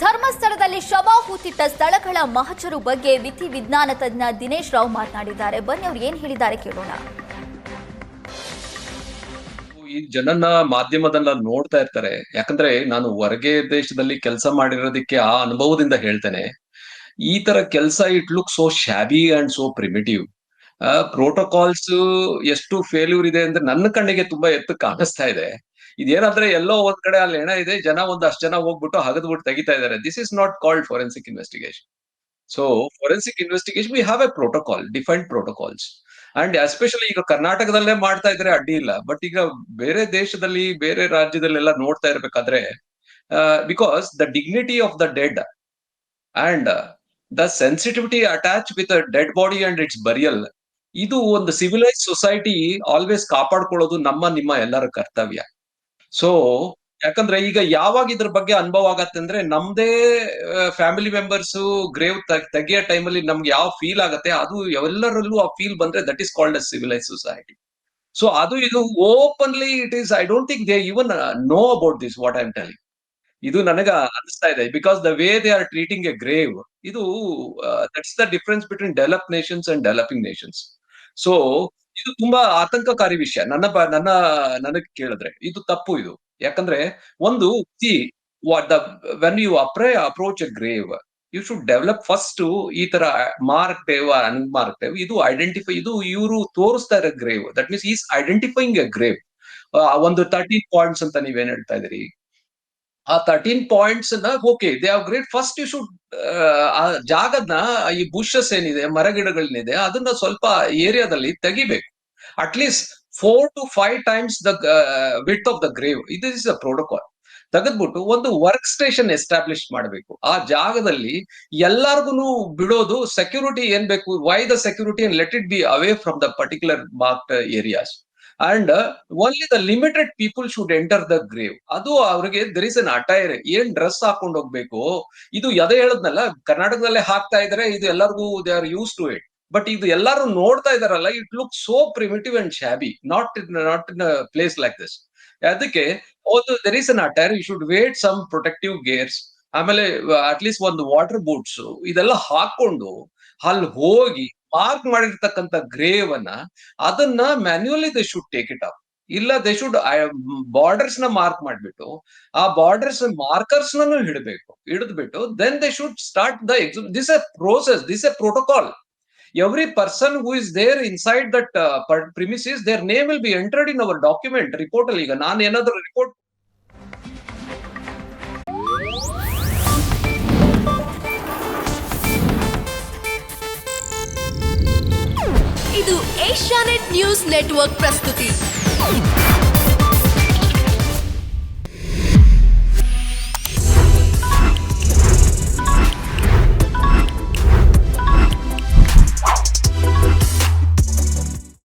ಧರ್ಮಸ್ಥಳದಲ್ಲಿ ಶವ ಹೂತಿಟ್ಟ ಸ್ಥಳಗಳ ಮಹಜರು ಬಗ್ಗೆ ವಿಧಿ ವಿಜ್ಞಾನ ತಜ್ಞ ದಿನೇಶ್ ರಾವ್ ಮಾತನಾಡಿದ್ದಾರೆ. ಬನ್ನಿ ಅವರು ಏನು ಹೇಳಿದ್ದಾರೆ ಕೇಳೋಣ. ಈ ಜನನ ಮಾಧ್ಯಮದಲ್ಲ ನೋಡ್ತಾ ಇರ್ತಾರೆ. ಯಾಕಂದ್ರೆ ನಾನು ಹೊರಗೆ ದೇಶದಲ್ಲಿ ಕೆಲಸ ಮಾಡಿರೋದಕ್ಕೆ ಆ ಅನುಭವದಿಂದ ಹೇಳ್ತೇನೆ. ಈ ತರ ಕೆಲಸ it look so shabby and so primitive. Protocols ಎಷ್ಟು ಫೇಲ್ಯೂರ್ ಇದೆ ಅಂದ್ರೆ ನನ್ನ ಕಣ್ಣಿಗೆ ತುಂಬಾ ಎತ್ತು ಕಾಣಿಸ್ತಾ ಇದೆ. ಇದೇನಾದ್ರೆ ಎಲ್ಲೋ ಒಂದ್ ಕಡೆ ಅಲ್ಲಿ ಹೆಣ ಇದೆ, ಜನ ಒಂದಷ್ಟು ಜನ ಹೋಗ್ಬಿಟ್ಟು ಹಗದ್ಬಿಟ್ಟು ತೆಗಿತಾ ಇದ್ದಾರೆ. This is not called forensic investigation. So forensic investigation we have A protocol, defined protocols. And especially ಈಗ ಕರ್ನಾಟಕದಲ್ಲೇ ಮಾಡ್ತಾ ಇದ್ರೆ ಅಡ್ಡಿ ಇಲ್ಲ. ಬಟ್ ಈಗ ಬೇರೆ ದೇಶದಲ್ಲಿ, ಬೇರೆ ರಾಜ್ಯದಲ್ಲೆಲ್ಲ ನೋಡ್ತಾ ಇರ್ಬೇಕಾದ್ರೆ, because the dignity of the dead and the sensitivity attach with dead body and it's burial, ಇದು ಒಂದು ಸಿವಿಲೈಸ್ ಸೊಸೈಟಿ ಆಲ್ವೇಸ್ ಕಾಪಾಡ್ಕೊಳ್ಳೋದು ನಿಮ್ಮ ಎಲ್ಲರ ಕರ್ತವ್ಯ. ಸೊ ಯಾಕಂದ್ರೆ ಈಗ ಯಾವಾಗ ಇದ್ರ ಬಗ್ಗೆ ಅನುಭವ ಆಗತ್ತೆ ಅಂದ್ರೆ, ನಮ್ದೇ ಫ್ಯಾಮಿಲಿ ಮೆಂಬರ್ಸ್ ಗ್ರೇವ್ ತೆಗಿಯೋ ಟೈಮಲ್ಲಿ ನಮ್ಗೆ ಯಾವ ಫೀಲ್ ಆಗತ್ತೆ, ಅದು ಎಲ್ಲರಲ್ಲೂ ಆ ಫೀಲ್ ಬಂದ್ರೆ that is called a civilise society. So ಅದು ಇದು openly it is, I don't think they even know about this what I am telling. ಇದು ನನಗ ಅನಿಸ್ತಾ ಇದೆ, because the way they are treating a grave, ಇದು that's the difference between develop nations and developing nations. So ಇದು ತುಂಬಾ ಆತಂಕಕಾರಿ ವಿಷಯ. ನನಗೆ ಕೇಳಿದ್ರೆ ಇದು ತಪ್ಪು. ಇದು ಯಾಕಂದ್ರೆ ಒಂದು when you approach a grave, you should develop first ಈ ತರ ಮಾರ್ಕ್ ಡೇವ್, ಅನ್ಮಾರ್ಕ್ ಡೇವ್, ಇದು ಐಡೆಂಟಿಫೈ, ಇದು ಇವರು ತೋರಿಸ್ತಾ ಇರೋ grave, that means is identifying a grave. ಒಂದು 13 ಪಾಯಿಂಟ್ಸ್ ಅಂತ ನೀವೇನ್ ಹೇಳ್ತಾ ಇದೀರಿ, ಆ 13 ಪಾಯಿಂಟ್ಸ್ ನ okay, they are great. First you should ಆ ಜಾಗದ ಈ ಬುಷಸ್ ಏನಿದೆ, ಮರಗಿಡಗಳೇನಿದೆ, ಅದನ್ನ ಸ್ವಲ್ಪ ಏರಿಯಾದಲ್ಲಿ ತೆಗಿಬೇಕು. At least 4 to 5 times the width of the grave. ಇದು ಇಸ್ ಅ ಪ್ರೋಟೋಕಾಲ್. ತೆಗೆದ್ಬಿಟ್ಟು ಒಂದು ವರ್ಕ್ ಸ್ಟೇಷನ್ ಎಸ್ಟಾಬ್ಲಿಷ್ ಮಾಡಬೇಕು ಆ ಜಾಗದಲ್ಲಿ. ಎಲ್ಲಾರ್ಗು ಬಿಡೋದು, ಸೆಕ್ಯೂರಿಟಿ ಏನ್ ಬೇಕು, why the security and let it be away from the particular marked areas. And only the limited people should enter the grave. ಅದು ಅವ್ರಿಗೆ ದರ್ ಇಸ್ ಅನ್ ಅಟೈರ್, ಏನ್ ಡ್ರೆಸ್ ಹಾಕೊಂಡು ಹೋಗ್ಬೇಕು. ಇದು ಎದೆ ಹೇಳದ್ನಲ್ಲ, ಕರ್ನಾಟಕದಲ್ಲೇ ಹಾಕ್ತಾ ಇದಾರೆ, ಇದು ಎಲ್ಲರಿಗೂ they are use to it. But ಇದು ಎಲ್ಲರೂ ನೋಡ್ತಾ ಇದಾರಲ್ಲ, it look so primitive and shabby, not in a place like this. ಅದಕ್ಕೆ ಒಂದು there is an attire, you should wear some protective gears, ಆಮೇಲೆ ಅಟ್ಲೀಸ್ಟ್ ಒಂದು ವಾಟರ್ ಬೂಟ್ಸ್, ಇದೆಲ್ಲ ಹಾಕೊಂಡು ಅಲ್ಲಿ ಹೋಗಿ ಮಾರ್ಕ್ ಮಾಡಿರ್ತಕ್ಕಂಥ ಗ್ರೇವ್ ಅನ್ನ, ಅದನ್ನ manually they should take it up. ಇಲ್ಲ ದೇ ಶುಡ್ ಬಾರ್ಡರ್ಸ್ ನ ಮಾರ್ಕ್ ಮಾಡ್ಬಿಟ್ಟು, ಆ ಬಾರ್ಡರ್ಸ್ ಮಾರ್ಕರ್ಸ್ ನೂ ಹಿಡಿದ್ಬಿಟ್ಟು then they should start the exam. This a process, this a protocol. Every person who is there inside that premises, their name will be entered in our document report. ಈಗ ನಾನು ಏನಾದ್ರೂ report ಇದು Asianet news network ಪ್ರಸ್ತುತಿ.